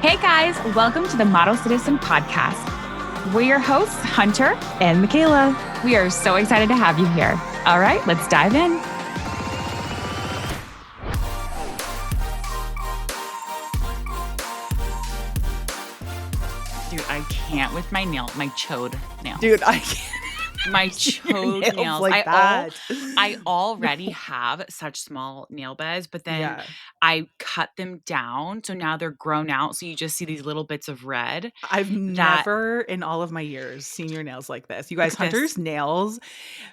Hey guys, welcome to the Model Citizen Podcast. We're your hosts, Hunter and Michaela. We are so excited to have you here. All right, let's dive in. Dude, I can't with my chode nails. Dude, I can't. My chode nails. Like that. I already have such small nail beds, but then I cut them down. So now they're grown out. So you just see these little bits of red. I've never in all of my years seen your nails like this. You guys, Hunter's nails,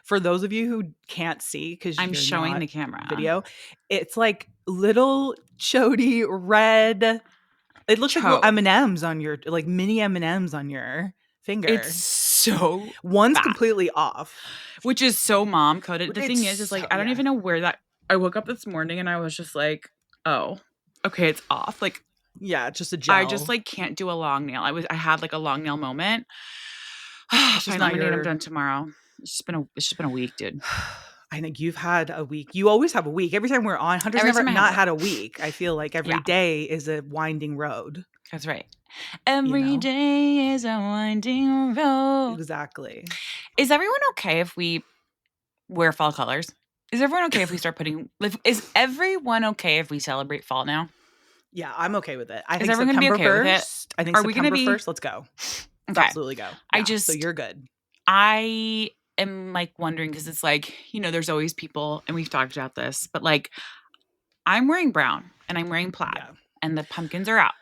for those of you who can't see, because I'm showing the camera video, it's like little chody red. It looks like little M&Ms on your, like mini M&Ms on your finger. It's so one's bad. Completely off, which is so mom coded. The thing is like, so, I don't even know where that. I woke up this morning and I was just like, oh, okay, it's off. Like, yeah, just a gel. I just like can't do a long nail. I had like a long nail moment. Finally, I'm gonna get them done tomorrow. It's just been a week, dude. I think you've had a week. You always have a week. Every time we're on, Hunter's never not had a week. I feel like every day is a winding road. That's right. Every day is a winding road. Exactly. Is everyone okay if we wear fall colors? Is everyone okay if we start putting? Is everyone okay if we celebrate fall now? Yeah, I'm okay with it. I think everyone September gonna be okay 1st. with it? I think Are we September gonna be 1st. Let's go. Let's absolutely go. Yeah, so you're good. I am like wondering because it's like, there's always people, and we've talked about this, but like I'm wearing brown and I'm wearing plaid and the pumpkins are out.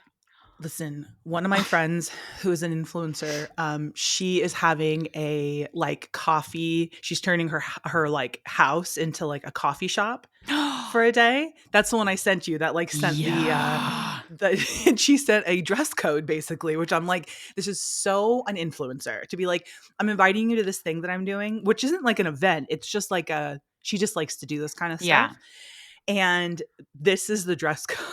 Listen, one of my friends who is an influencer, she is having a like coffee. She's turning her like house into like a coffee shop for a day. That's the one I sent you that like sent and she sent a dress code basically, which I'm like, this is so an influencer to be like, I'm inviting you to this thing that I'm doing, which isn't like an event. It's just like she just likes to do this kind of stuff. And this is the dress code.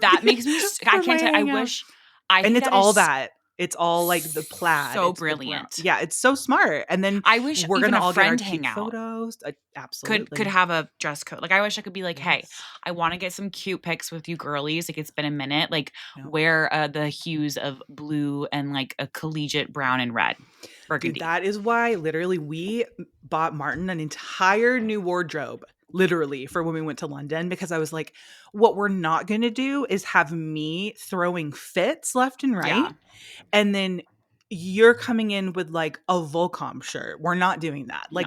That makes me. I can't tell. I wish. And it's all that. It's all like the plaid. So brilliant. Yeah, it's so smart. And then I wish we're gonna all get our hang out. Photos. Absolutely. Could have a dress code. Like I wish I could be like, hey, I want to get some cute pics with you girlies. Like it's been a minute. Like wear the hues of blue and like a collegiate brown and red. Burgundy. Dude, that is why literally we bought Martin an entire new wardrobe. Literally for when we went to London, because I was like, what we're not going to do is have me throwing fits left and right. And then you're coming in with like a Volcom shirt. We're not doing that. Like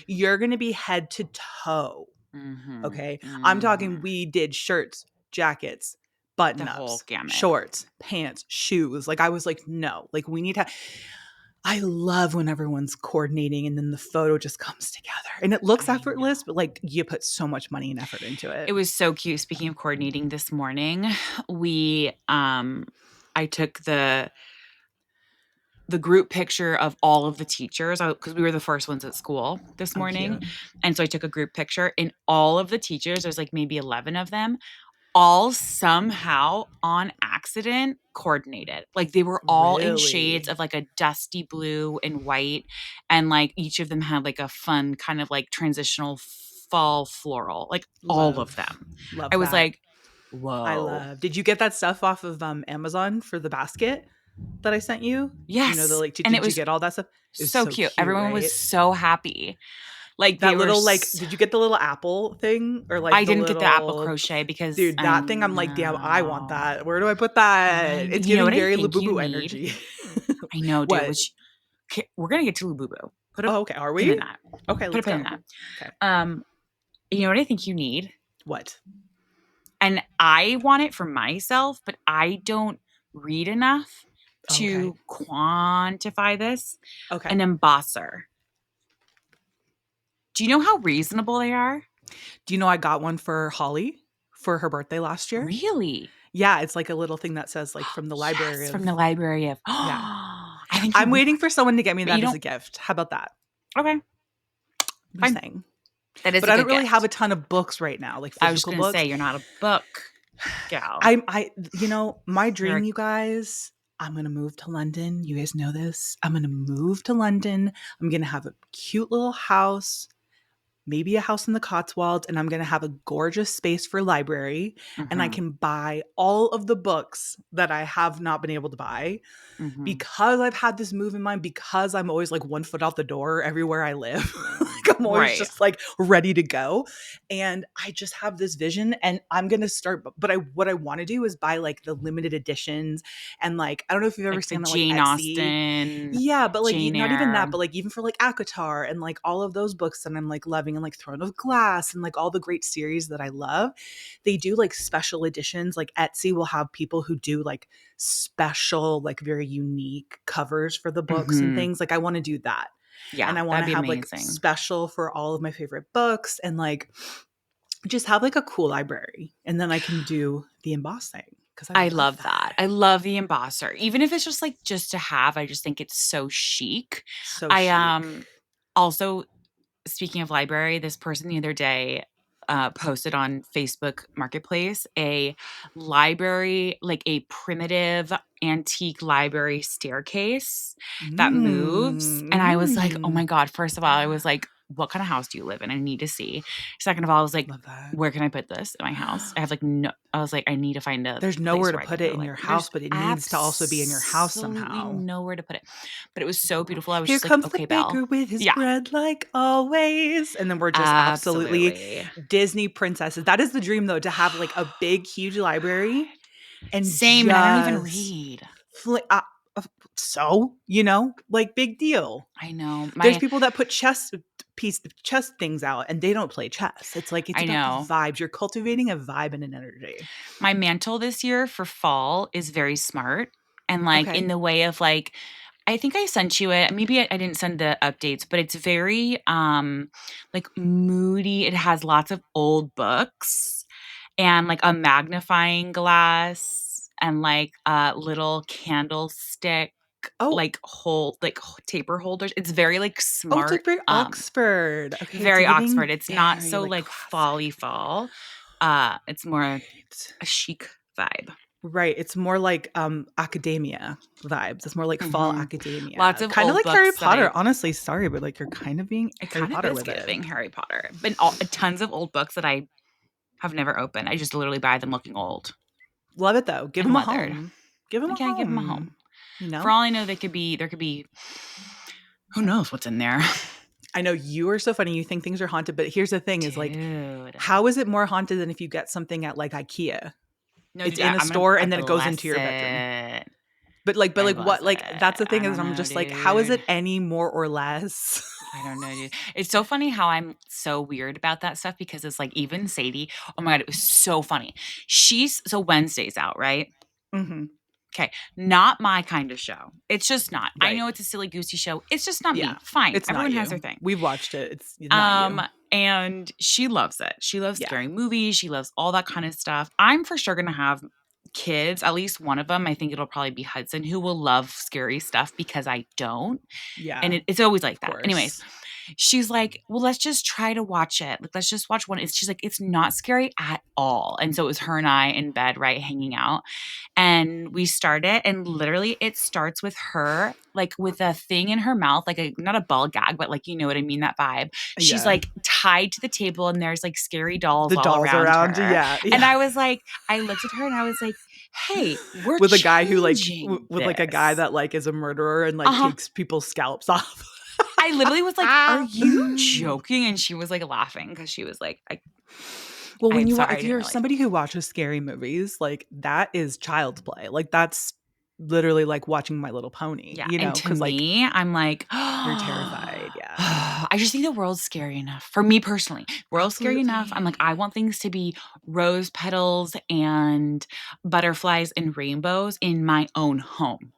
you're going to be head to toe. Mm-hmm. Okay. Mm-hmm. I'm talking, we did shirts, jackets, button-ups, shorts, pants, shoes. Like I was like, no, like we need to. I love when everyone's coordinating and then the photo just comes together and it looks effortless, but like you put so much money and effort into it. It was so cute. Speaking of coordinating, this morning I took the group picture of all of the teachers because we were the first ones at school this morning. And so I took a group picture and all of the teachers, there's like maybe 11 of them, all somehow on accident coordinated. Like they were all in shades of like a dusty blue and white. And like each of them had like a fun kind of like transitional fall floral, like all of them. I was like, whoa. I love. Did you get that stuff off of Amazon for the basket that I sent you? Yes. Did you get all that stuff? So cute. Everyone was so happy. Like that little did you get the little apple thing or like I didn't get the apple crochet because dude that thing I'm like damn I want that. Where do I put that? It's giving very Labubu energy. I know, dude. Which we're gonna get to Labubu. Okay, are we? In that. Okay, let's put a pin in that. Okay. You know what I think you need? What? And I want it for myself, but I don't read enough to quantify this. Okay. An embosser. Do you know how reasonable they are? Do you know I got one for Holly for her birthday last year? Really? Yeah, it's like a little thing that says like from the library. Yes, from the library of. Yeah. I'm waiting for someone to get me that as a gift. How about that? Okay. I'm saying. That is but I don't really have a ton of books right now, like physical books. I was just going to say, you're not a book gal. My dream, you guys, I'm going to move to London. You guys know this. I'm going to move to London. I'm going to have a cute little house. maybe a house in the Cotswolds, and I'm going to have a gorgeous space for library, and I Mhm. can buy all of the books that I have not been able to buy Mhm. because I've had this move in mind, because I'm always like one foot out the door everywhere I live. Like I'm always Right. just like ready to go. And I just have this vision and I'm going to start. But what I want to do is buy like the limited editions. And like, I don't know if you've ever Like the seen on like Jane Etsy. Austen, Yeah, but like Jane not even that, Eyre. but like even for like ACOTAR and like all of those books that I'm like loving and like Throne of Glass and like all the great series that I love, they do like special editions. Like Etsy will have people who do like special, like very unique covers for the books and Mhm. things. Like I want to do that. Yeah, And I want that'd to be have like amazing. special for all of my favorite books and like just have like a cool library. And then I can do the embossing because I I love love that. that. I love the embosser. Even if it's just like just to have, I just think it's so chic. So I chic. also, speaking of library, this person the other day posted on Facebook Marketplace a library, like a primitive antique library staircase that moves. And I was like, oh Mm. my God, first of all, I was like, what kind of house do you live in? I need to see. Second of all, I was like, Love that. where can I put this in my house? I have like no, I was like, I need to find a There's nowhere place to where I put could it put a in library. your house, There's but it needs to also be in your house absolutely somehow. nowhere to put it. But it was so beautiful. I was Here just like, comes the okay, Belle. baker with his Yeah, bread like always. And then we're just absolutely absolutely. Disney princesses. That is the dream though, to have like a big, huge library and Same, and I don't even just read. fl- uh, uh, like big deal. I know. There's My people that put chess things out and they don't play chess. It's like it's I about the know. vibes. You're cultivating a vibe and an energy. My mantle this year for fall is very smart. And like in Okay. the way of like I think I sent you it. Maybe I didn't send the updates, but it's very like moody. It has lots of old books and like a magnifying glass and like a little candlestick Oh, like taper holders. It's very like oh, it's like smart very Oxford. Okay, it's very Oxford. giving It's not very so like like classic. folly fall. It's more Right. a chic vibe. Right. It's more like academia vibes. It's more like fall Mhm. Lots academia. of Kind of old like Harry books that Potter. I Honestly, sorry, but like you're kind of being it Harry kind of Potter is with it. giving Harry Potter. But tons of old books that I have never opened. I just literally buy them looking old Love it though. Give and them a weathered. home. Give them a Like, yeah, give them a home. home. You For know? all I know, there could be who knows what's in there. I know you are so funny. You think things are haunted, but here's the thing is like, Dude. how is it more haunted than if you get something at like IKEA? No, It's dude, in a store I and then it goes into bless your bedroom. it. But I like bless what like it. that's the I thing is don't I'm know, just like, how is dude. it any more or less? I don't know, dude. It's so funny how I'm so weird about that stuff because it's like even Sadie, oh my God, it was so funny. She's so Wednesday's out, right? Hmm. Okay. Not my kind of show. It's just not. I Right. know it's a silly goosey show. It's just not Yeah. me. Fine. It's not Everyone has their you. thing. We've watched it. It's not Um, you. and she loves it. She loves Yeah. scary movies. She loves all that kind of stuff. I'm for sure gonna have kids, at least one of them. I think it'll probably be Hudson, who will love scary stuff because I don't. And Yeah. it's always like Of that. Anyways, course. she's like, "Well, let's just try to watch it. Like, let's just watch one." She's like, "It's not scary at all." And so it was her and I in bed, right, hanging out. And we start it, and literally it starts with her, like, with a thing in her mouth, like a not a ball gag, but like, you know what I mean, that vibe. She's, Yeah. like, tied to the table, and there's, like, scary dolls The all dolls around around. her. Yeah. And Yeah. I was like I looked at her and I was like, "Hey, we're With a guy who like changing with like a guy this." that like is a murderer and like Uh-huh. takes people's scalps off. I literally was like, "Are you joking?" And she was, like, laughing because she was like, Well, when I'm sorry, I if didn't you're really somebody who watches scary movies, like that is child's play. Like that's literally like watching My Little Pony, yeah, you and know, to because like I'm like, you're terrified. Yeah, I just think the world's scary enough for me personally. World's scary enough. I'm like, absolutely. I want things to be rose petals and butterflies and rainbows in my own home.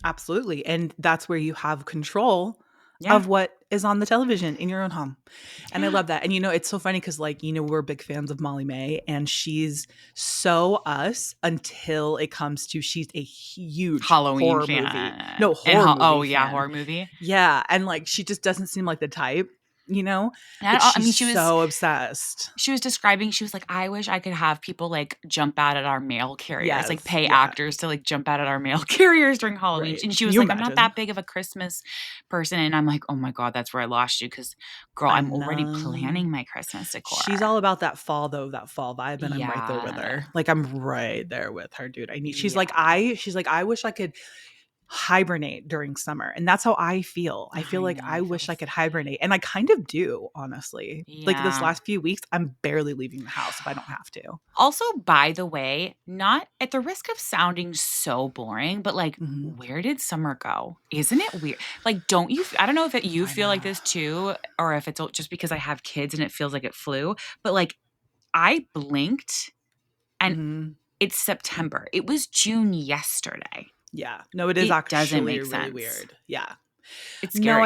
Absolutely. And that's where you have control Yeah. of what is on the television in your own home. And I love that. And you know, it's so funny because like, you know, we're big fans of Molly May and she's so us until it comes to she's a huge Halloween horror movie. fan. No, And horror oh movie yeah, fan. horror movie. Yeah. And like she just doesn't seem like the type. you know? And But I she's mean, so obsessed. she was describing, she was like, "I wish I could have people, like, jump out at our mail carriers, like, Yes, pay yeah, actors to, like, jump out at our mail carriers during Halloween." right. And she Can was you like, "I'm not imagine? that big of a Christmas person." And I'm like, "Oh my god, that's where I lost you, because girl, I I'm already know. planning my Christmas She's decor." all about that fall though, that fall vibe, and I'm right there with Yeah. her. Like, I'm right there with her, dude. Yeah. She's like, "I wish I could hibernate during summer." And that's how I feel. I feel I like know, I I feel wish the I could same. hibernate, and I kind of do, honestly. Like, this Yeah. last few weeks, I'm barely leaving the house if I don't have to. Also, by the way, not at the risk of sounding so boring, but, like, Mhm. where did summer go? Isn't it weird? Like, don't you I don't know if you I feel like know. this too, or if it's just because I have kids and it feels like it flew, but, like, I blinked and Mhm. it's September. It was June yesterday. Yeah. No, it is It doesn't actually make really sense. weird. Yeah. It's No, scary.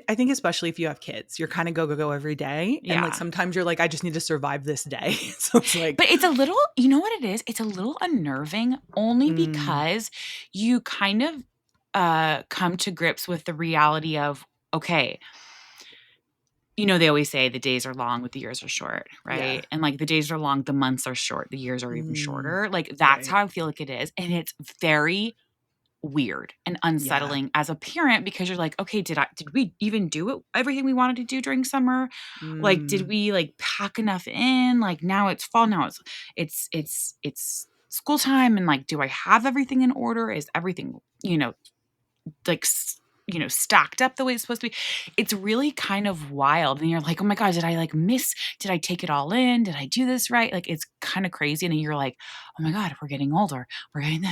I think especially if you have kids, you're kinda go, go, go every day, and, like, Yeah. sometimes you're like, "I just need to survive this day." So it's like, But it's a little, you know what it is? It's a little unnerving only mm, because you kind of, come to grips with the reality of, okay, they always say the days are long, but the years are short, yeah. right? And, like, the days are long, the months are short, the years are even Mm, shorter. Like, that's right. how I feel like it is, and it's very weird and Yeah. unsettling as a parent because you're like, "Okay, did we even do everything we wanted to do during summer? Like, did Mm, we, like, pack enough in? Like, now it's fall, now it's school time, and, like, do I have everything in order? Is everything, like, stacked up the way it's supposed to be?" It's really kind of wild, and you're like, "Oh my god, did I take it all in? Did I do this right?" Like, it's kinda crazy, and then you're like, "Oh my god, we're getting older. We're getting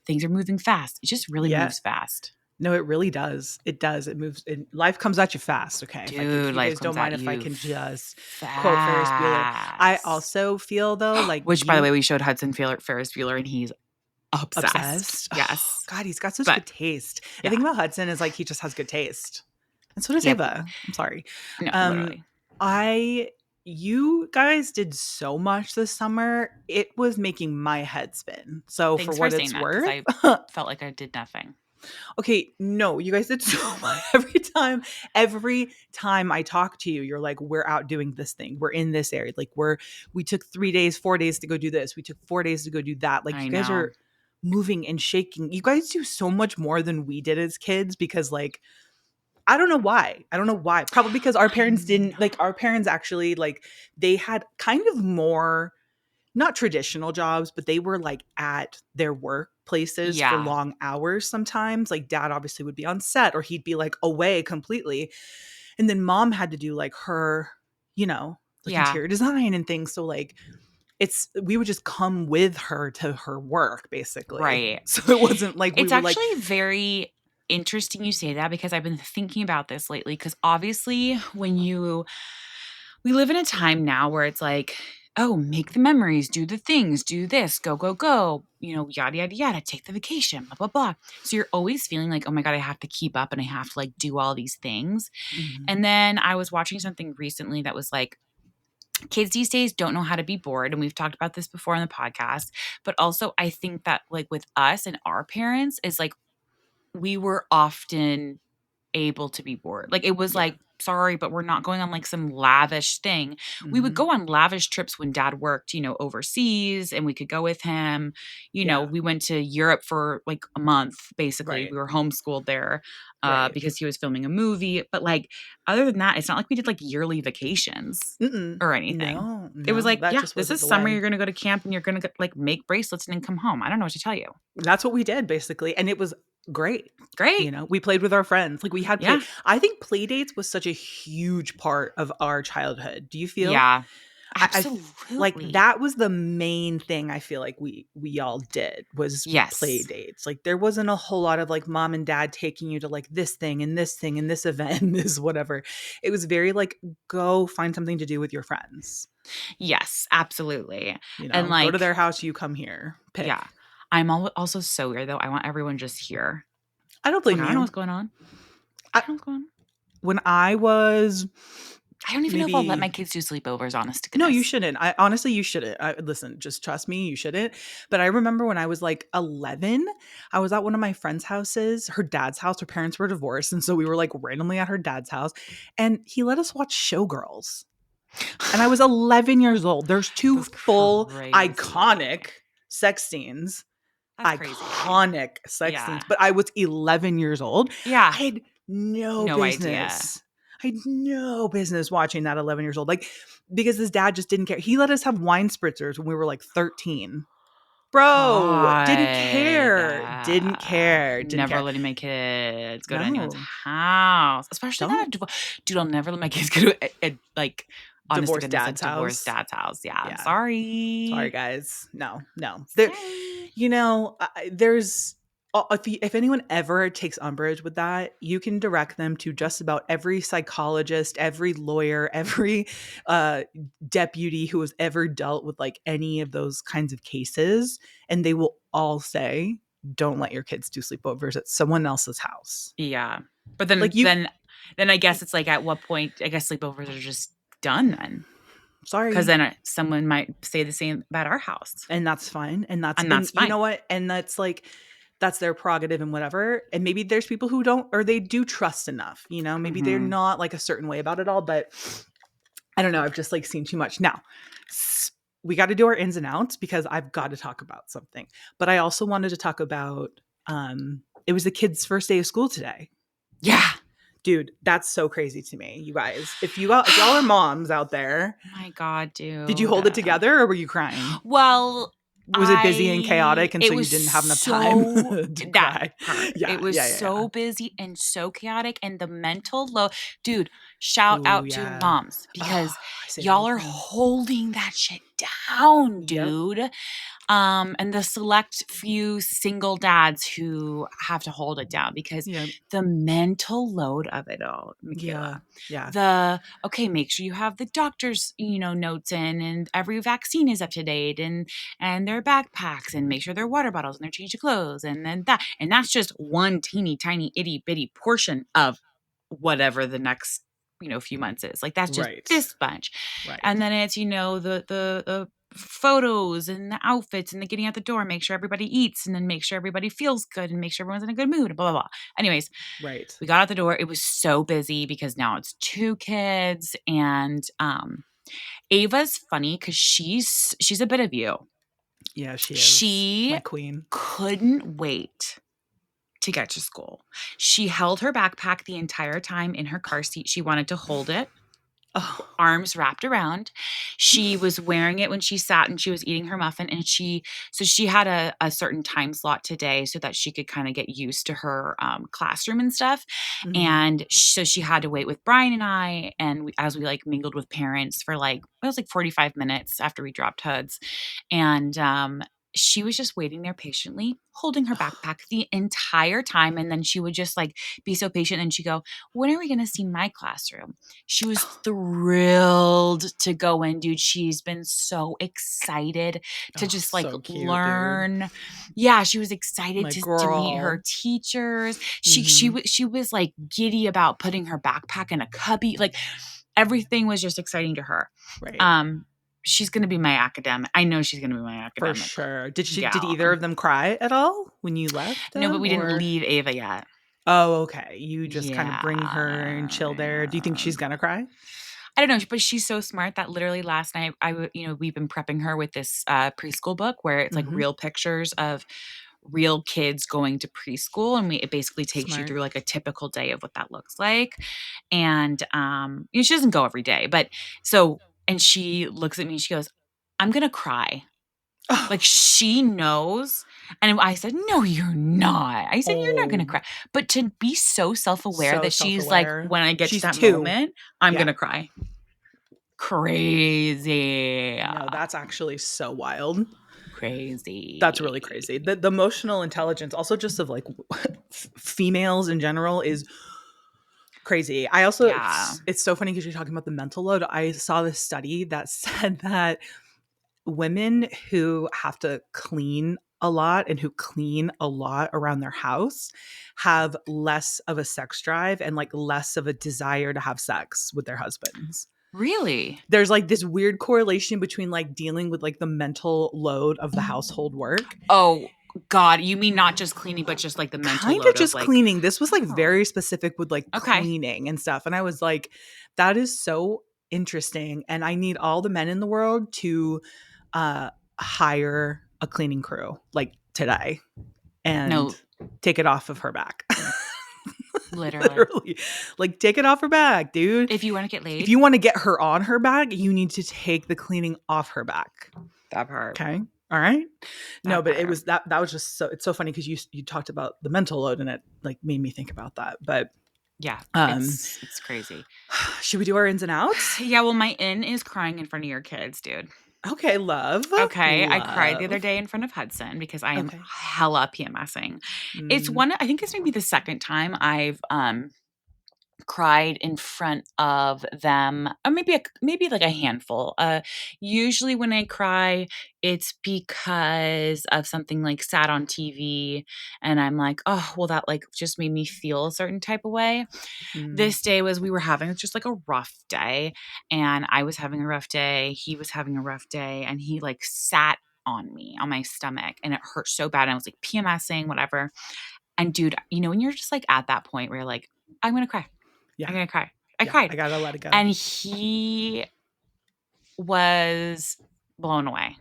things are moving fast." It just really yeah. moves fast. No, it really does. It does. It moves life comes at you fast, okay? If Dude, you life guys don't comes at mind if I you can just quote Ferris Bueller. I fast. also feel though, like Which, by the way, we showed Hudson Ferris Bueller, and he's obsessed. obsessed. Oh, Yes. God, he's got such But good taste. The yeah. thing about Hudson is like he just has good taste. And so does Yep. Ava. I'm sorry. No, Um, literally. I you guys did so much this summer. It was making my head spin. So for Thanks for what saying it's that because worth, I felt like I did nothing. okay, no, you guys did so much every time I talk to you, you're like, "We're out doing this thing. We're in this area. Like, we took 3 days, 4 days to go do this. We took 4 days to go do that." Like, I you guys know. are moving and shaking. You guys do so much more than we did as kids because, like, I don't know why. I don't know why. Probably because our I parents didn't know. like, our parents actually, like, they had kind of more not traditional jobs, but they were like at their workplaces for Yeah. long hours sometimes. Like dad obviously would be on set or he'd be like away completely. And then mom had to do like her, like Yeah. interior design and things. So like we would just come with her to her work basically. Right. So it wasn't like we It's were like, actually very interesting you say that because I've been thinking about this lately. Because obviously, we live in a time now where it's like, oh, make the memories, do the things, do this, go, go, go, yada, yada, yada, take the vacation, blah, blah, blah. So you're always feeling like, oh my God, I have to keep up and I have to like do all these things. mhm, And then I was watching something recently that was like, kids these days don't know how to be bored. And we've talked about this before on the podcast. But also, I think that like with us and our parents, is like we were often able to be bored. Like, it was yeah. like, "Sorry, but we're not going on, like, some lavish thing." We would Mhm, go on lavish trips when dad worked, overseas, and we could go with him. yeah. We went to Europe for, like, a month, basically. Right. We were homeschooled there, Right. because he was filming a movie, but, like, other than that, it's not like we did, like, yearly vacations Mm-mm. or anything. No, It was no, like, that "Yeah, just this wasn't is the summer, you're way. gonna go to camp, and you're gonna like, make bracelets and then come home." I don't know what to tell you. That's what we did basically, and it was great. Great. We played with our friends, like, we had Yeah. I think play dates was such a huge part of our childhood. Do you feel? Yeah. Like, Absolutely. that was the main thing I feel like we all did was play Yes. dates. Like, there wasn't a whole lot of, like, mom and dad taking you to, like, this thing and this thing and this event and this whatever. It was very, like, go find something to do with your friends, Yes, absolutely. And, Go to their like, house, you come here, yeah. pick. Also so weird, though. I want everyone just here. I don't It's like, blame I don't know you. what's going on. I I don't know what's going on. when I was I don't even know if I'll let my Maybe kids do sleepovers, honest to no, you goodness. shouldn't. I honestly, you shouldn't. Listen, just trust me, you shouldn't. But I remember when I was like 11, I was at one of my friend's houses, her dad's house. Her parents were divorced, and so we were like randomly at her dad's house, and he let us watch Showgirls. And I was 11 years old. There's two That's full crazy. iconic sex scenes, That's crazy. iconic sex Yeah. scenes. But I was 11 years old. Yeah. I had no No idea. business. I had no business watching that 11 years old. Like, because his dad just didn't care. He let us have wine spritzers when we were like 13. Bro, didn't God. care. Didn't care. Didn't Never care. letting my kids go to anyone's No, house, especially not don't. a dude. I'll never let my kids go to like, honest to Divorced goodness, a dad's divorced house. dad's house. Yeah, I'm Yeah. Sorry, sorry. guys. No, no. There, Sorry. there's if anyone ever takes umbrage with that, you can direct them to just about every psychologist, every lawyer, every uh, deputy who has ever dealt with like any of those kinds of cases, and they will all say, "Don't let your kids do sleepovers at someone else's house." Yeah, but then Like you, then I guess it's like at what point I guess sleepovers are just done then, because sorry, then someone might say the same about our house, and that's fine, and and and that's you fine. know what, and that's like that's their prerogative and whatever. And maybe there's people who don't, or they do trust enough, maybe they're Hmm. not like a certain way about it all, but I don't know. I've just like seen too much. Now, we got to do our ins and outs because I've got to talk about something. But I also wanted to talk about it was the kids' first day of school today. Yeah. Dude, that's so crazy to me. You guys, if y'all are moms out there, My God, did you dude. hold it together or were you crying? Well, Was it busy and chaotic and it so you was didn't have enough time so to that cry? part. Yeah, It was yeah, yeah, yeah. so busy and so chaotic, and the mental load. Dude, shout Oh, out to yeah. moms Oh, because I say it all y'all the are time. holding that shit down, Yep. dude. And the select few single dads who have to hold it down because Yep. the mental load of it all, Yeah. Michaela. Yeah. Okay, make sure you have the doctor's, notes in, and every vaccine is up to date, and their backpacks, and make sure their water bottles and their change of clothes, and that's just one teeny tiny itty bitty portion of whatever the next few months is. Like that's just Right. this bunch. Right. And then it's the photos and the outfits and the getting out the door, make sure everybody eats, and then make sure everybody feels good, and make sure everyone's in a good mood, blah blah blah. Anyways, Right. we got out the door. It was so busy because now it's two kids, and Ava's funny because she's a bit of you. Yeah, she is She my queen. couldn't wait to get to school. She held her backpack the entire time in her car seat. She wanted to hold it, Oh. arms wrapped around. She was wearing it when she sat and she was eating her muffin, and she had a certain time slot today so that she could kind of get used to her classroom and stuff. Mhm. And so she had to wait with Brian and I, and as we like mingled with parents for like it was like 45 minutes after we dropped HUDs, and she was just waiting there patiently, holding her backpack the entire time. And then she would just like be so patient, and she'd go, "When are we going to see my classroom?" She was thrilled to go in, dude. She's been so excited to Oh, just like so cute, dude. learn. Yeah, she was excited My to meet her girl. teachers. Mhm. She was like giddy about putting her backpack in a cubby. Like everything was just exciting to her. Right. Um, she's gonna be my academic. I know she's gonna be my For academic sure. Did gal. either of them cry at all when you left No, but them we didn't or leave Ava yet. Oh, okay. You just kind of bring her and Yeah, chill there. Do you think yeah. she's gonna cry? I don't know, but she's so smart that literally last night we've been prepping her with this preschool book where it's like Mhm. real pictures of real kids going to preschool, and it basically takes you Smart. through like a typical day of what that looks like. And she doesn't go every day, but so and she looks at me and she goes, "I'm gonna cry." Like Oh. she knows. And I said, "No, you're not." I said, "You're not gonna Oh, cry." But to be so self-aware so that she's like, self-aware. when I get to She's that 2. moment, I'm Yeah. gonna cry. Crazy. No, that's actually so wild. That's really Crazy. crazy. The emotional intelligence also just of like females in general is crazy. I also Yeah. it's so funny because you're talking about the mental load. I saw this study that said that women who have to clean a lot and who clean a lot around their house have less of a sex drive and like less of a desire to have sex with their husbands. Really? There's like this weird correlation between like dealing with like the mental load of the household work. Oh, God. You mean not just cleaning, but just like the mental Kind of load of just like, cleaning. This was like oh, very specific with like okay. cleaning and stuff. And I was like, that is so interesting. And I need all the men in the world to uh hire a cleaning crew like today and No, take it off of her back. literally. Literally. Like take it off her back, dude. If you want to get If laid, you want to get her on her back, you need to take the cleaning off her back. that part, Okay. All right. No, that but it part. was that was just so it's so funny because you talked about the mental load and it like made me think about that. But Yeah, um it's crazy. should we do our ins and outs? Yeah, well, my in is crying in front of your kids, dude. Okay, love. Okay, I cried the other Love. day in front of Hudson because I am Okay. hella PMSing. It's Mm, one I think this may be the second time I've cried in front of them, or maybe like a handful. Usually when I cry, it's because of something like sad on TV, and I'm like, oh, well, that like just made me feel a certain type of way. mm, This day was we were having just like a rough day, and I was having a rough day. He was having a rough day, and he like sat on me on my stomach, and it hurt so bad. And I was like PMSing, whatever. And dude, when you're just like at that point where you're like, I'm gonna cry. I'm yeah. gonna cry. I Yeah. cried. I gotta let it go. And he was blown away.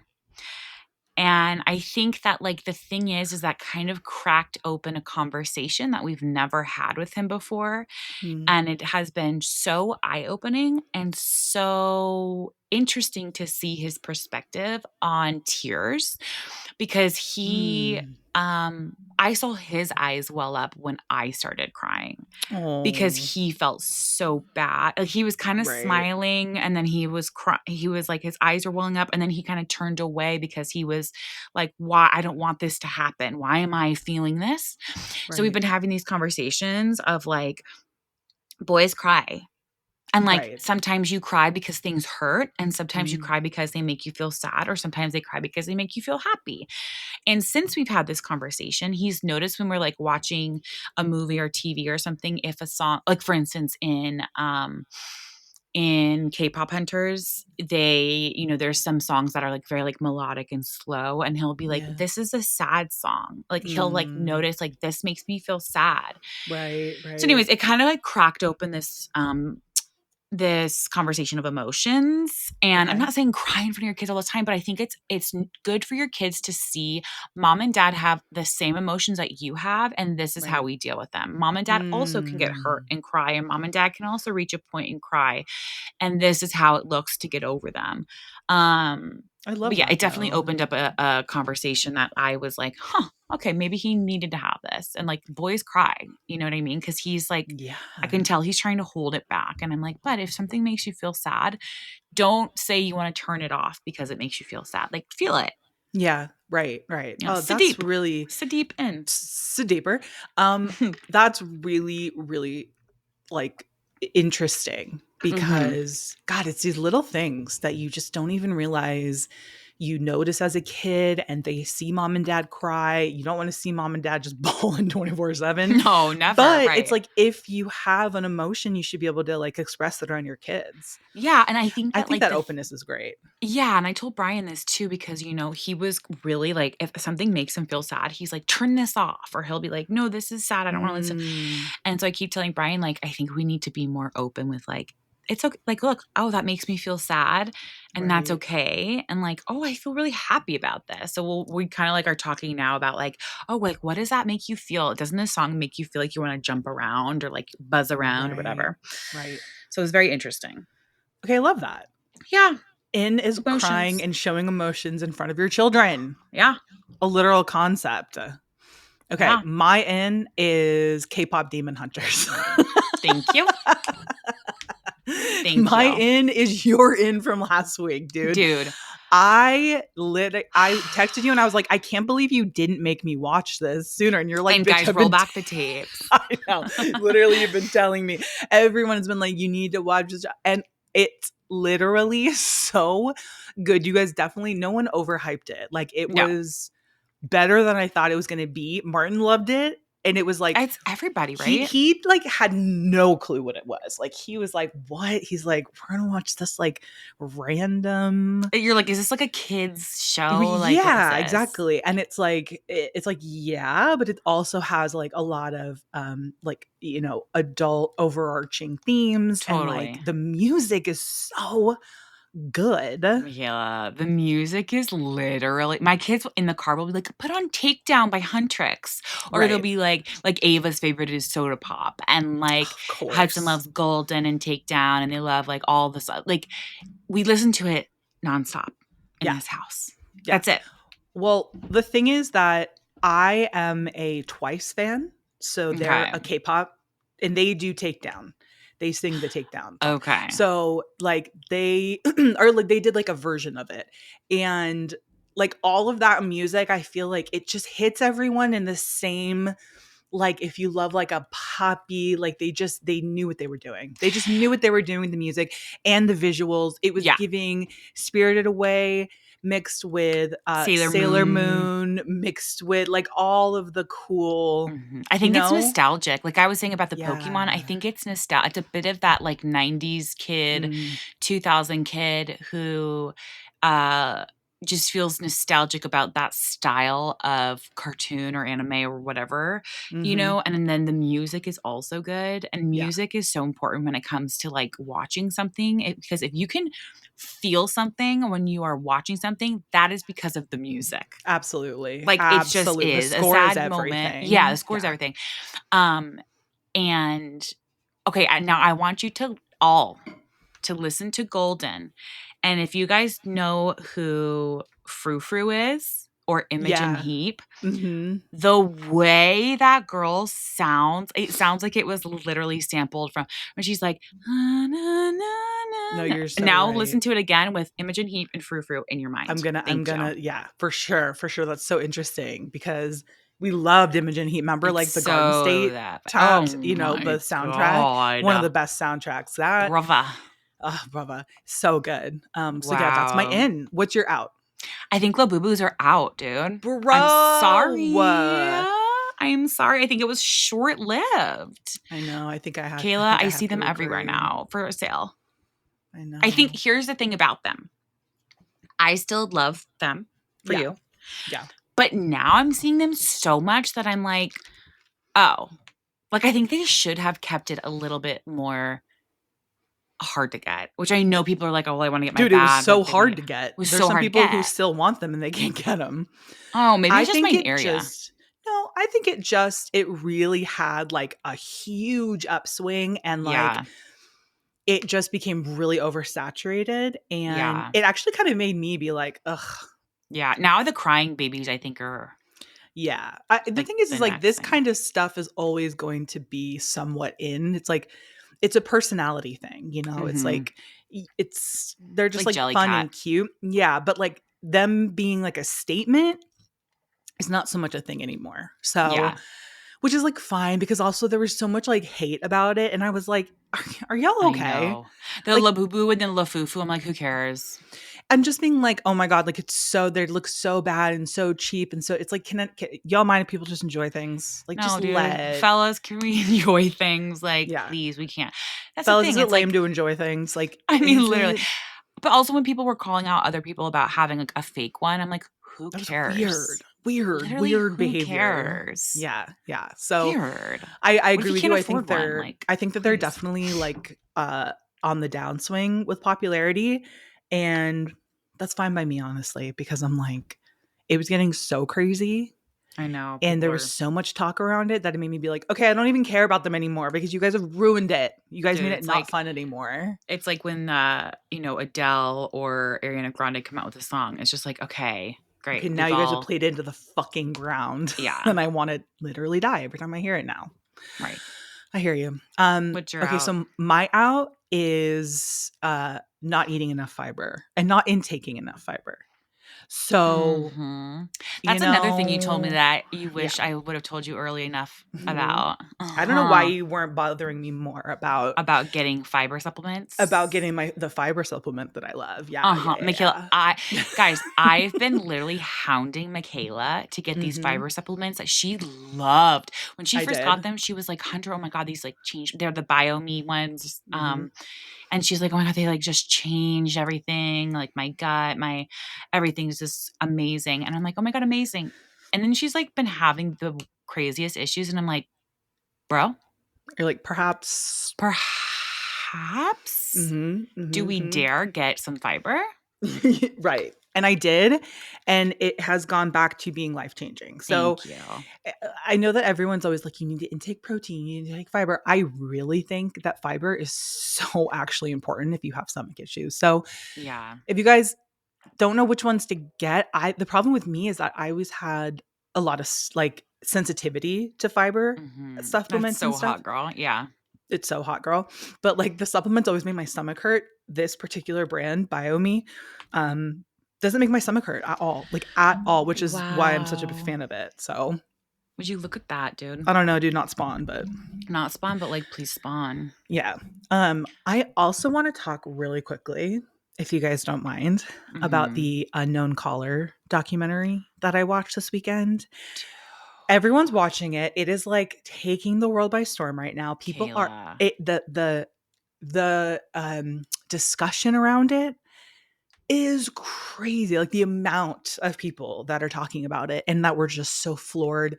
And I think that like the thing is that kind of cracked open a conversation that we've never had with him before. Mm, And it has been so eye-opening and so interesting to see his perspective on tears because mm. I saw his eyes well up when I started crying because Oh, he felt so bad. Like he was kind of right. smiling and then he was like his eyes were welling up and then he kind of turned away because he was like, why I don't want this to happen. Why am I feeling this? So we've Right. been having these conversations of like boys cry. And like Right. sometimes you cry because things hurt and sometimes you Mm, cry because they make you feel sad or sometimes they cry because they make you feel happy. And since we've had this conversation, he's noticed when we're like watching a movie or TV or something, if a song, like for instance, in K-pop Hunters, there's some songs that are like very like melodic and slow, and he'll be like, yeah. "This is a sad song." Like he'll like Mm, notice like this makes me feel sad. right. So, Right. anyways, it kind of like cracked open this conversation of emotions. And I'm Okay. not saying cry in front of your kids all the time, but I think it's good for your kids to see mom and dad have the same emotions that you have, and this is how Right. we deal with them. Mom and dad also can get hurt Mm. and cry, and mom and dad can also reach a point and cry, and this is how it looks to get over them. Um, I but love yeah, that it definitely though. opened up a conversation that I was like, huh, okay, maybe he needed to have this. And like boys cry, you know what I mean? Because he's like, Yeah. I can tell he's trying to hold it back. And I'm like, but if something makes you feel sad, don't say you want to turn it off because it makes you feel sad. Like feel it. Yeah. Right. Right. Oh, Sit that's deep. really Sit deep in. deeper. That's really, really like interesting Hmm. because God, it's these little things that you just don't even realize you notice as a kid and they see mom and dad cry. You don't want to see mom and dad just bawling 24/7. No, never. But it's Right. like if you have an emotion, you should be able to like express it on your kids. Yeah. And I think I that think like that openness is great. yeah, and I told Brian this too because, he was really like, if something makes him feel sad, he's like, turn this off. Or he'll be like, no, this is sad. I don't want to listen. Mm, And so I keep telling Brian, like, I think we need to be more open with like, it's okay. Like, look, oh, that makes me feel sad. And that's right. okay. And like, oh, I feel really happy about this. So we kind of like are talking now about like, oh, like, what does that make you feel? Doesn't this song make you feel like you want to jump around or like buzz around or Right. whatever? Right. So it was very interesting. Okay, I love that. Yeah. In is crying Emotions. and showing emotions in front of your children. Yeah. A literal concept. Okay, Yeah. my in is K-pop Demon Hunters. Thank you. Thank My you. in is your in from last week, dude. Dude, I texted you and I was like, I can't believe you didn't make me watch this sooner. And you're like, and bitch, guys, I've roll been back the tapes. I know. Literally, you've been telling me. Everyone has been like, you need to watch this. And it's literally so good. You guys definitely, no one overhyped it. Like, it No. was better than I thought it was going to be. Martin loved it. And it was like It's everybody, he right? he like had no clue what it was. Like he was like, "What?" He's like, "We're gonna watch this like random." You're like, is this like a kids show? Like, what is Yeah, this? exactly. And it's like, yeah, but it also has like a lot of like, you know, adult overarching themes, and like Totally. the music is so good. Michaela, the music is literally my kids in the car will be like, put on Takedown by Huntrix. Or they'll Right. be like Ava's favorite is Soda Pop. And like Of Hudson course. loves Golden and Takedown and they love like all the stuff. Like we listen to it nonstop in Yeah. this house. Yeah. That's it. Well, the thing is that I am a Twice fan. So they're Okay. a K-pop, and they do Takedown. They sing the Takedown song. Okay. So like they or like they did like a version of it. And like all of that music, I feel like it just hits everyone in the same, like if you love like a poppy, like they knew what they were doing. They just knew what they were doing with the music and the visuals. It was Yeah. giving Spirited Away mixed with Sailor Sailor Moon. Moon, mixed with like all of the cool, I you think it's know? nostalgic. Like I was saying about the Pokemon, I Yeah. think it's nostalgic. It's a bit of that like 90s kid, Mm, 2000 kid who uh just feels nostalgic about that style of cartoon or anime or whatever, mhm. and then the music is also good. And Yeah. music is so important when it comes to like watching something because if you can feel something when you are watching something, that is because of the music. Absolutely. Like, it just Absolutely. The is a score is sad moment. Yeah, the everything. score is Yeah. everything. Um, and okay, now I want you to all to listen to Golden. And if you guys know who Frou Frou is or Imogen Yeah. Heap, Mhm. the way that girl sounds, it sounds like it was literally sampled from when she's like, "Na, na, na, No, na, na." you're so Now right. listen to it again with Imogen Heap and Frou Frou in your mind. I'm Thank you. gonna, yeah, for sure, for sure. That's so interesting because we loved Imogen Heat. Remember, It's like the Garden so State that. Oh tapped, you know, the my soundtrack, one of god. the best soundtracks. That, Brava. oh, brother, so good. So yeah, that's my Wow. in. What's your out, I think Labubus are out, dude. I'm sorry. bro? I'm sorry. I think it was short lived. I know. I Kayla, think I I have see to them everywhere agree. now for sale. I I think know. here's the thing about them. I still love them for Yeah, you. yeah, But now I'm seeing them so much that I'm like, oh, like I think they should have kept it a little bit more hard to get, which I know people are like, oh, well, I want to get my dude, it was bag, so but they want to hard get to get. it was There's so some hard to people who get. still want them and they can't get them. Oh, maybe I it's just think my it area. just no, I think it really had like a huge upswing, and like Yeah. it just became really oversaturated, and Yeah. it actually kind of made me be like, ugh, Yeah. Now the crying babies, I think, are yeah. The like thing the is like next this thing. kind of stuff is always going to be somewhat in. It's like it's a personality thing, you know. It's Hmm. like it's they're It's just like like fun and Jellycat. cute, yeah. But like them being like a statement is not so much a thing anymore. So Yeah. which is like fine because also there was so much like hate about it. And I was like, are y'all I okay? know. The Like, Labubu and then Lafufu, I'm like, who cares? and just being like, oh my God, like it's so, they look so bad and so cheap. And so it's like, can y'all mind if people just enjoy things? Like, just No, dude. let, Fellas, can we enjoy things? Like, yeah. please, we can't. That's the Fellas, is thing. it It's lame like, to enjoy things? Like, I mean, is literally. it? But also when people were calling out other people about having like a fake one, I'm like, who That was cares? Literally, weird who behavior. cares? Yeah. Yeah. So Weird. I What if agree you with can't you. afford one? Like, I think that they're please. definitely like, on the downswing with popularity. And that's fine by me, honestly, because I'm like, it was getting so crazy. I know And people there was are, so much talk around it that it made me be like, okay, I don't even care about them anymore because you guys have ruined it. You guys dude. made it not fun anymore. It's like when Adele or Ariana Grande come out with a song. It's just like, okay, Okay, great. now We've you guys have all, played into the fucking ground. yeah, And I want to literally die every time I hear it now. right. I hear you. But you're Okay, out. so my out is not eating enough fiber and not intaking enough fiber. So, Mhm. you That's another thing you told me know, that you yeah. wish I would have told you early enough Mhm. about. I don't know why Uh-huh. you weren't bothering me more About getting fiber about supplements. getting the fiber supplement that I love. Yeah, Uh-huh. yeah, Michaela, yeah, I yeah. guys, I've been literally hounding Michaela to get these Mhm. fiber supplements that she loved. When she I first got did. them, she was like, "Hunter, oh my God, these like changed. They're the BioMe ones." Mhm. And she's like, "Oh my God, they like just changed everything. Like my gut, my everything's just amazing." And I'm like, "Oh my God, amazing." And then she's like been having the craziest issues. And I'm like, bro, You're like, perhaps. perhaps Mhm, do we mhm, dare get some fiber? mhm. Right. And I did, and it has gone back to being life-changing. So, Thank you. I know that everyone's always like, "You need to intake protein, you need to take fiber." I really think that fiber is so actually important if you have stomach issues. So, Yeah. if you guys don't know which ones to get, I the problem with me is that I always had a lot of like sensitivity to fiber That's supplements and so stuff. hot, girl. Yeah. It's so hot, girl. But like the supplements always made my stomach hurt. This particular brand, BioMe, um, doesn't make my stomach hurt at all, like at all, which is why I'm such a big Wow. fan of it. So Would you look at that, dude? I don't know, dude, not spawn, but Not spawn, but like, please spawn. yeah. I also want to talk really quickly, if you guys don't mind, about Hmm. the Unknown Caller documentary that I watched this weekend. Everyone's watching it. It is like taking the world by storm right now. People are Kayla. it the discussion around it is crazy. Like the amount of people that are talking about it and that were just so floored,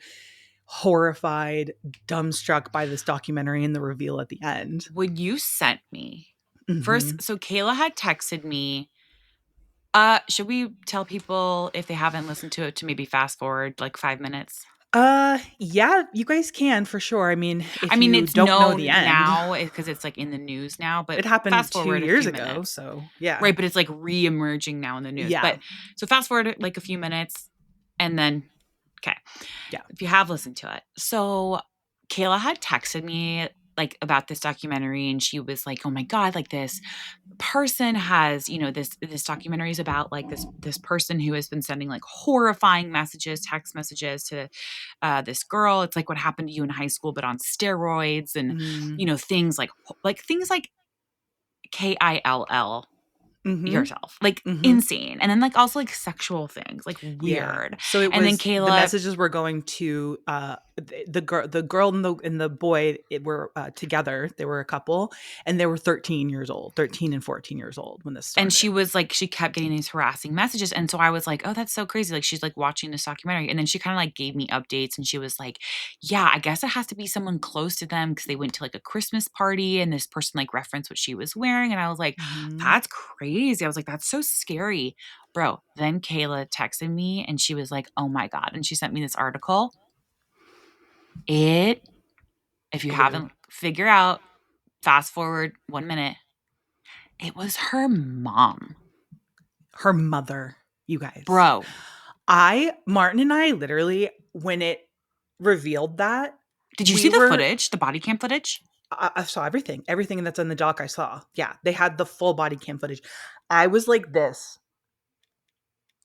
horrified, dumbstruck by this documentary and the reveal at the end. When you sent me Mhm. first, so Kayla had texted me. Should we tell people if they haven't listened to it to maybe fast forward like 5 minutes? Yeah, you guys can for sure. I mean, I if mean, you it's don't know the known end, now because it's like in the news now, but it happened fast 2 forward a years few ago, minutes. so yeah. Right, but it's like re-emerging now in the news. Yeah. But so fast forward like a few minutes and then okay. Yeah. If you have listened to it. So Kayla had texted me like about this documentary and she was like, "Oh my God, like this person has, this documentary is about like this person who has been sending like horrifying messages, text messages to this girl. It's like what happened to you in high school, but on steroids and Mm. things like KILL Mhm. yourself, like Mhm. insane. And then like also like sexual things, like Yeah. weird. So it And then was the Kayla, messages were going to the girl and the boy were together. They were a couple and they were 13 years old, 13 and 14 years old when this and she started. was like, she kept getting these harassing messages. And so I was like, oh, that's so crazy. Like, she's like watching this documentary. And then she kind of like gave me updates and she was like, yeah, I guess it has to be someone close to them because they went to like a Christmas party and this person like referenced what she was wearing. And I was like, Mhm. that's crazy. I was like, that's so scary. Bro, then Kayla texted me and she was like, oh my God. And she sent me this article. It, if you Blew. haven't figured out, fast forward 1 minute, it was her mom. Her mother, you guys. Bro, I Martin and I literally when it revealed that did you we see the were footage, the body cam footage? I saw everything that's in the doc I saw. Yeah, they had the full body cam footage. I was like this.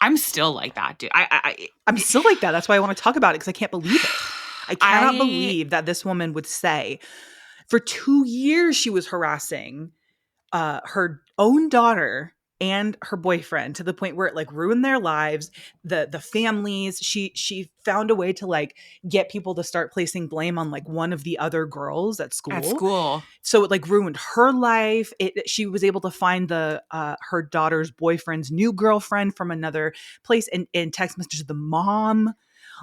I'm still like that, dude. I'm still like that. That's why I want to talk about it because I can't believe it. I cannot I believe that this woman would say for 2 years she was harassing her own daughter and her boyfriend to the point where it like ruined their lives, the families. She found a way to like get people to start placing blame on like one of the other girls at at school. school. So it like ruined her life. She was able to find the her daughter's boyfriend's new girlfriend from another place and text message the mom,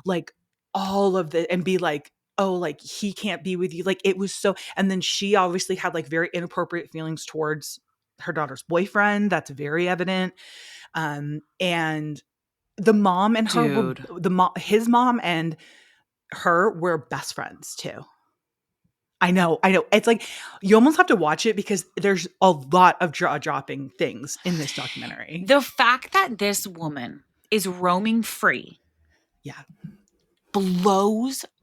like all of the and be like, oh, like he can't be with you. Like it was so and then she obviously had like very inappropriate feelings towards her daughter's boyfriend. That's very evident. And the mom and her were Dude. the mom his mom and her were best friends too. I know, I know. It's like you almost have to watch it because there's a lot of jaw-dropping things in this documentary. The fact that this woman is roaming free Yeah,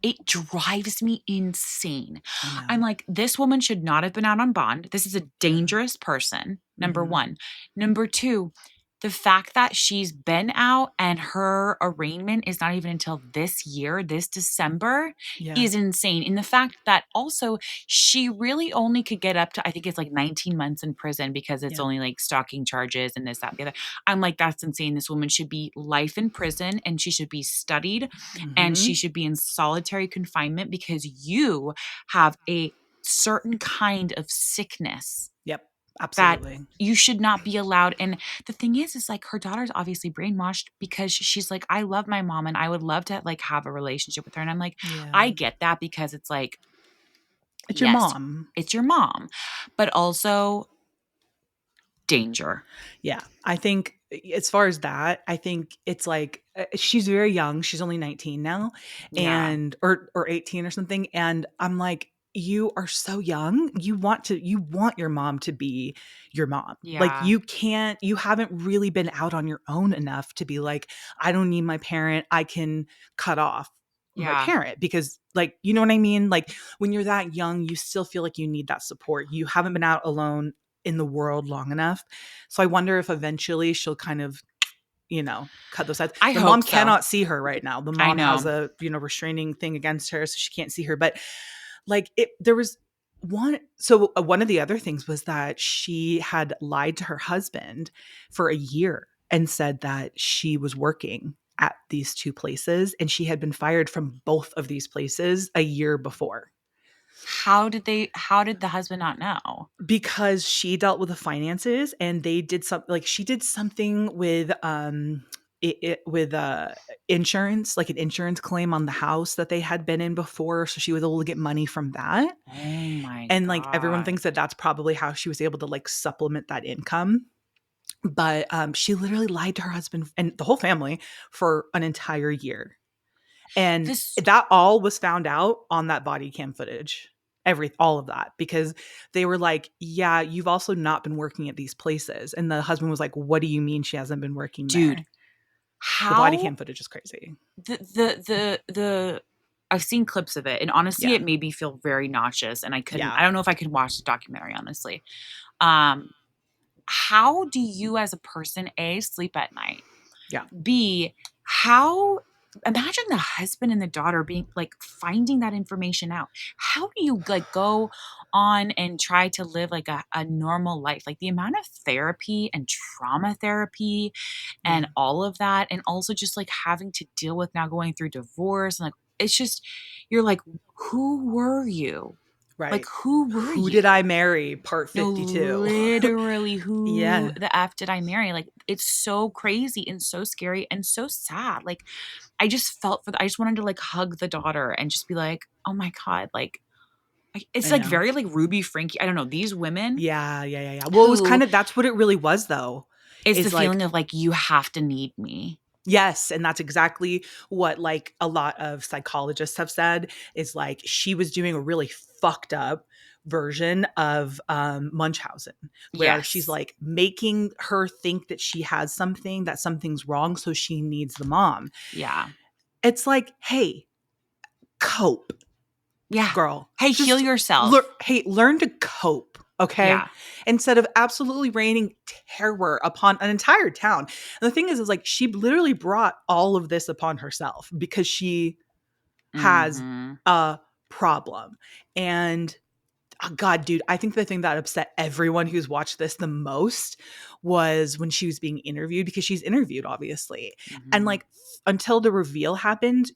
it drives me insane. I I'm know. like, this woman should not have been out on bond. This is a Yeah. dangerous person, number Mhm. one. Number two, the fact that she's been out and her arraignment is not even until this year, this December, Yeah. is insane. And the fact that also she really only could get up to, I think it's like 19 months in prison because it's Yeah. only like stalking charges and this, that, and the other. I'm like, that's insane. This woman should be life in prison and she should be studied and she Mhm. should be in solitary confinement because you have a certain kind of sickness Yep. that Absolutely. you should not be allowed. And the thing is like her daughter's obviously brainwashed because she's like, I love my mom and I would love to like have a relationship with her. And I'm like, Yeah. I get that because it's like, It's your yes, mom. it's your mom, but also danger. Yeah. I think as far as that, I think it's like she's very young. She's only 19 now Yeah. and or 18 or something, and I'm like, you are so young. You want your mom to be your mom. Like Yeah. you haven't really been out on your own enough to be like, I don't need my parent. I can cut off my Yeah. parent because like, you know what I mean? Like when you're that young, you still feel like you need that support. You haven't been out alone in the world long enough. So I wonder if eventually she'll kind of, cut those sides. I The mom hope so. cannot see her right now. The I mom has know. a, restraining thing against her, so she can't see her. But like there was one of the other things was that she had lied to her husband for a year and said that she was working at these two places and she had been fired from both of these places a year before How did the husband not know? because she dealt with the finances and they did something like she did something with with insurance, like an insurance claim on the house that they had been in before, so she was able to get money from that. Oh my And like everyone God. thinks that that's probably how she was able to like supplement that income. But she literally lied to her husband and the whole family for an entire year. And This that all was found out on that body cam footage. All of that, because they were like, yeah, you've also not been working at these places. And the husband was like, what do you mean she hasn't been working dude, there? The body how cam footage is crazy. the I've seen clips of it and honestly Yeah. it made me feel very nauseous and Yeah. I don't know if I could watch the documentary honestly. Um how do you as a person A sleep at night? Yeah. B, how imagine the husband and the daughter being like finding that information out. How do you like go on and try to live like a normal life? Like the amount of therapy and trauma therapy Yeah. and all of that. And also just like having to deal with now going through divorce and like it's just you're like, who were you? Like Right. who were Who did you? I marry? Part No, 52. literally, who Yeah. the F did I marry? Like, it's so crazy and so scary and so sad. Like, I just felt I just wanted to like hug the daughter and just be like, oh my God, like, it's I like know. very like Ruby Frankie. I don't know, these women Yeah. Yeah. Yeah. Yeah. Well, it was who kind of that's what it really was, though. it's the Is like, feeling of like, you have to need me. yes, and that's exactly what, like, a lot of psychologists have said is, like, she was doing a really fucked up version of, Munchausen, where she's, Yes. like, making her think that she has something, that something's wrong, so she needs the mom. Yeah. It's like, "Hey, cope, Yeah. girl. Hey, heal Just lear yourself. hey, learn to cope, okay?" Yeah. Instead of absolutely raining terror upon an entire town. And the thing is like she literally brought all of this upon herself because she has Mm-hmm. a problem. And oh God, dude, I think the thing that upset everyone who's watched this the most was when she was being interviewed because she's interviewed, obviously. And Mm-hmm. like until the reveal happened,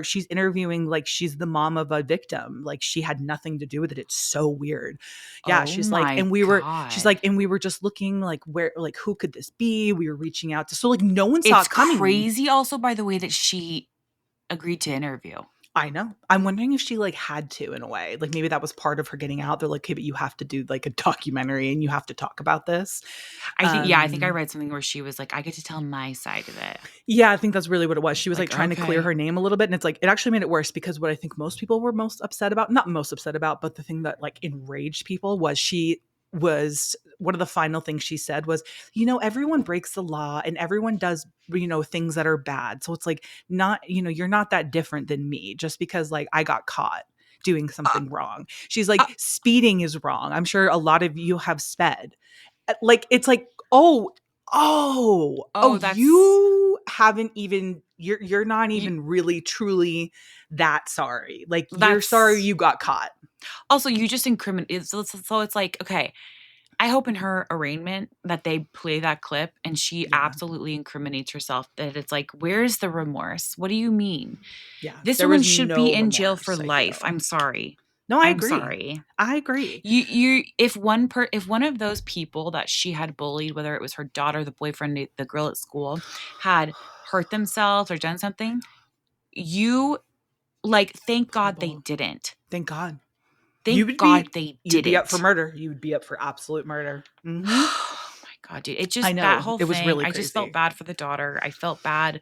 she's interviewing like she's the mom of a victim. Like she had nothing to do with it. It's so weird. Yeah. Oh my She's God. like, and we were just looking like where, like, who could this be? We were reaching out to, so like no one saw It's it coming. crazy also by the way that she agreed to interview. I know. I'm wondering if she like had to in a way. Like maybe that was part of her getting out. They're like, okay, but you have to do like a documentary and you have to talk about this. I think I read something where she was like, I get to tell my side of it. Yeah, I think that's really what it was. She was like Like, trying to clear okay. her name a little bit. And it's like, it actually made it worse because what I think most people were most upset about, not most upset about, but the thing that like enraged people was she was one of the final things she said was, everyone breaks the law and everyone does, things that are bad. So it's like, not, you're not that different than me just because like I got caught doing Uh, something wrong. She's uh, like, speeding is wrong. I'm sure a lot of you have sped. Like, it's like, oh, Oh, That's you haven't even you're not you, even really truly that sorry. Like you're sorry that's you got caught. also you just incriminate. So it's like, okay, I hope in her arraignment that they play that clip and she Yeah. absolutely incriminates herself. That it's like, where's the remorse? What do you mean? Yeah. This There woman was should be no in jail for remorse, I life. feel. I'm sorry. No, I I'm agree. sorry. I agree. If one of those people that she had bullied, whether it was her daughter, the boyfriend, the girl at school, had hurt themselves or done something, you like thank God they Horrible. didn't. Thank God. You Thank would God be they you'd be up for didn't. murder. You would be up for absolute murder. Mhm. Oh my God, dude. It I just that know. whole It was thing, really I just felt crazy. bad for the daughter. I felt bad.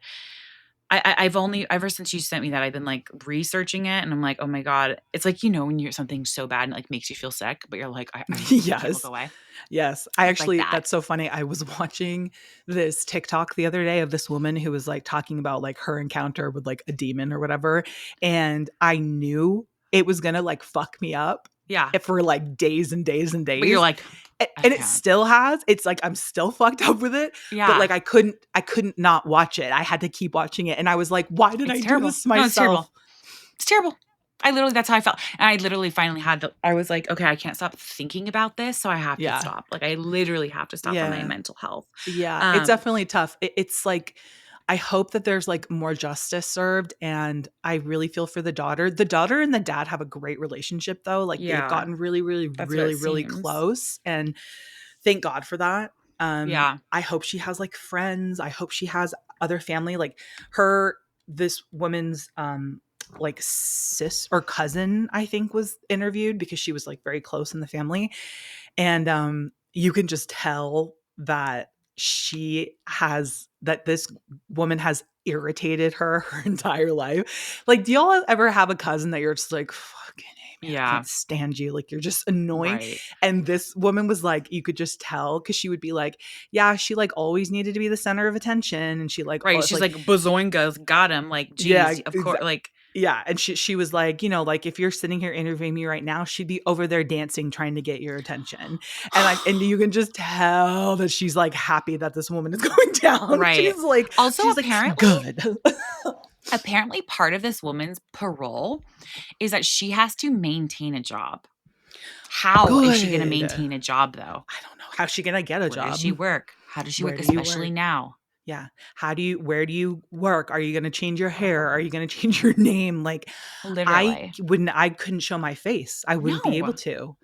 I've only ever since you sent me that, I've been like researching it and I'm like, oh my God. It's like, when you're something so bad and it like makes you feel sick, but you're like, I can't look Yes. away. Yes. I It's like actually that. that's so funny. I was watching this TikTok the other day of this woman who was like talking about like her encounter with like a demon or whatever. And I knew it was gonna like fuck me up Yeah. for like days and days and But you're days. like, I And it can't. still has. It's like I'm still fucked up with it, but Yeah. like I couldn't not watch it. I had to keep watching it. And I was like, why did I It's do terrible. this to No, it's myself? terrible. It's terrible. That's how I felt. And I literally finally I was like, okay, I can't stop thinking about this. So I have to Yeah. stop. Like, I literally have to stop for my Yeah. mental health. Yeah, it's Um, definitely tough. It's like I hope that there's like more justice served, and I really feel for the daughter. The daughter and the dad have a great relationship though. Like they've yeah, gotten really, really, that's what it really, really seems. close, and thank God for that. Yeah. I hope she has like friends. I hope she has other family. Like her, this woman's like sis or cousin, I think, was interviewed because she was like very close in the family, and you can just tell that this woman has irritated her entire life. Like, do y'all ever have a cousin that you're just like, fucking hey man, I Yeah. can't stand you, like you're just annoying? Right. And this woman was like, you could just tell because she would be like, yeah, she like always needed to be the center of attention, and she like, Right. oh, it's She's like, like, Bazoingas got him. Like, yeah, geez, of course. Like, yeah, and she was like, like if you're sitting here interviewing me right now, she'd be over there dancing trying to get your attention. And you can just tell that she's like happy that this woman is going down. right. Also, She's like good. apparently part of this woman's parole is that she has to maintain a job. How is she going to Good. maintain a job though? I don't know. How's she gonna get a Where does job? she work? How does she Where work, do you especially work? now? Yeah. Where do you work? Are you gonna change your hair? Are you gonna change your name? Like Literally. I couldn't show my face. I wouldn't be able No, to.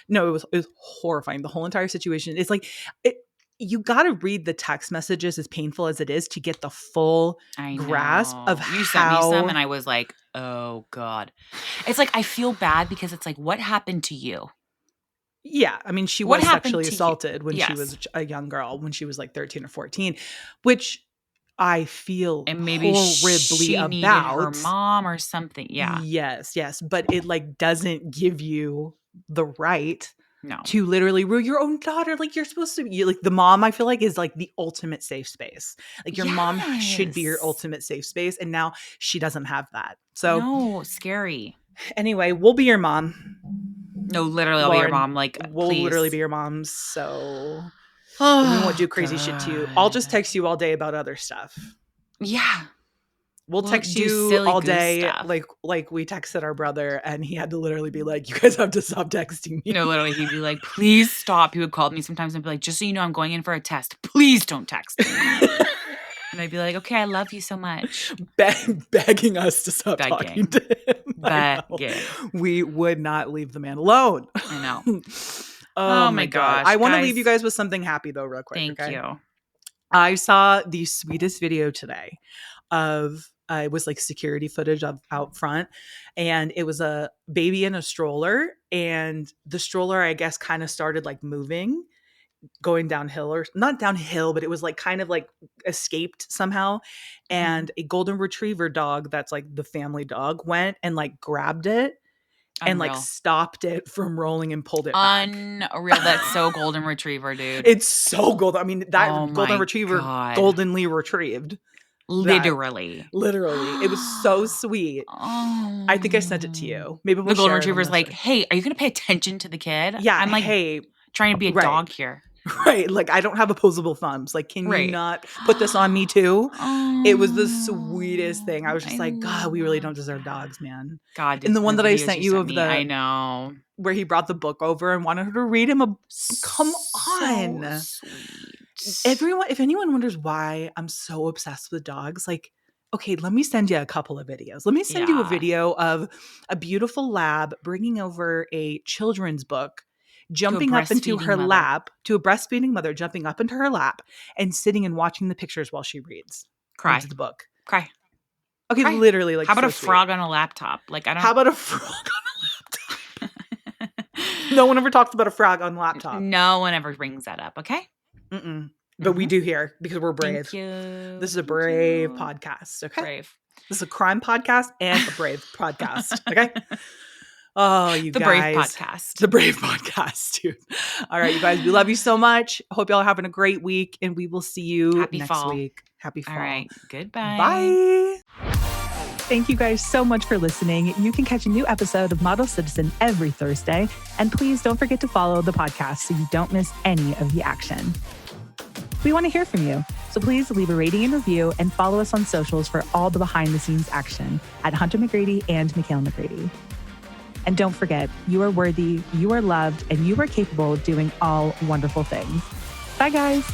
No, it was horrifying. The whole entire situation. It's like it you got to read the text messages as painful as it is to get the full I grasp of know. You sent me some, how. and I was like, oh God. It's like, I feel bad because it's like, what happened to you? Yeah, I mean, she What was happened sexually to you? assaulted when she was Yes. a young girl, when she was like 13 or 14, which I feel And maybe horribly she needed her about. mom or something. Yeah. Yes, yes, but it like doesn't give you the right No. to literally ruin your own daughter. Like you're supposed to be like the mom, I feel like is like the ultimate safe space. Like your mom should be your Yes. ultimate safe space. And now she doesn't have that. So No, scary. anyway, we'll be your mom. No, literally, I'll be your Lauren, mom. Like, we'll literally be please. your moms. So we won't Oh, do crazy shit to you. I'll God. just text you all day about other stuff. Yeah. We'll We'll text do you silly all goose day stuff. like we texted our brother and he had to literally be like, you guys have to stop texting No, me. literally, he'd be like, please stop. He would call me sometimes and be like, just so you know, I'm going in for a test. Please don't text me. And I'd be like, okay, I love you so much. Begging us to stop talking Begging. to him. I know. Begging. We would not leave the man alone. I know. Oh Oh my my God. I gosh, want to leave you guys. guys with something happy though, real quick. Thank Okay. you. I saw the sweetest video today of it was like security footage of out front, and it was a baby in a stroller, and the stroller I guess kind of started like moving, going downhill, or not downhill, but it was like kind of like escaped somehow, Mhm. and a golden retriever dog that's like the family dog went and like grabbed it and like Unreal. stopped it from rolling and pulled it back. Unreal. That's so golden retriever, dude. It's so golden. I mean, Oh that golden my retriever God. goldenly retrieved that. Literally. Literally. It was so sweet. I think I sent it to Oh. you. Maybe we'll The golden share it on retriever's the like, story. hey, are you going to pay attention to the kid? Yeah, I'm like hey, trying to be a right. dog here. Right. Like, I don't have opposable thumbs. Like, can you Right. not put this on me too? It was the sweetest thing. I Oh, was just I like, God, we really love don't deserve that. dogs, man. God, And the one the that I videos sent you you sent of me, I the know. where he brought the book over and wanted her to read him a come So on. sweet. Everyone, if anyone wonders why I'm so obsessed with dogs, like, okay, let me send you a couple of videos. Let me send you a Yeah. video of a beautiful lab bringing over a children's book, To a jumping up into breastfeeding her mother. lap, to a breastfeeding mother, jumping up into her lap and sitting and watching the pictures while she reads Cry. into the book. Cry. Okay, Cry. literally, like, How about so a sweet. frog on a laptop? Like, I How don't. about a frog on a laptop? No one ever talks about a frog on a laptop. No one ever brings that up, okay? Mm-mm. But we Mhm. do here because we're Thank brave. you. This is a Thank brave you. podcast, okay? Brave. This is a crime podcast and a brave podcast, okay? Oh, you The Brave guys. podcast. The brave podcast, dude. All right, you guys, we love you so much. Hope y'all are having a great week, and we will see you Happy next fall. week. Happy All fall. right. Goodbye. Bye. Thank you guys so much for listening. You can catch a new episode of Model Citizen every Thursday. And please don't forget to follow the podcast so you don't miss any of the action. We want to hear from you, so please leave a rating and review and follow us on socials for all the behind-the-scenes action at Hunter McGrady and Michaela McGrady. And don't forget, you are worthy, you are loved, and you are capable of doing all wonderful things. Bye, guys.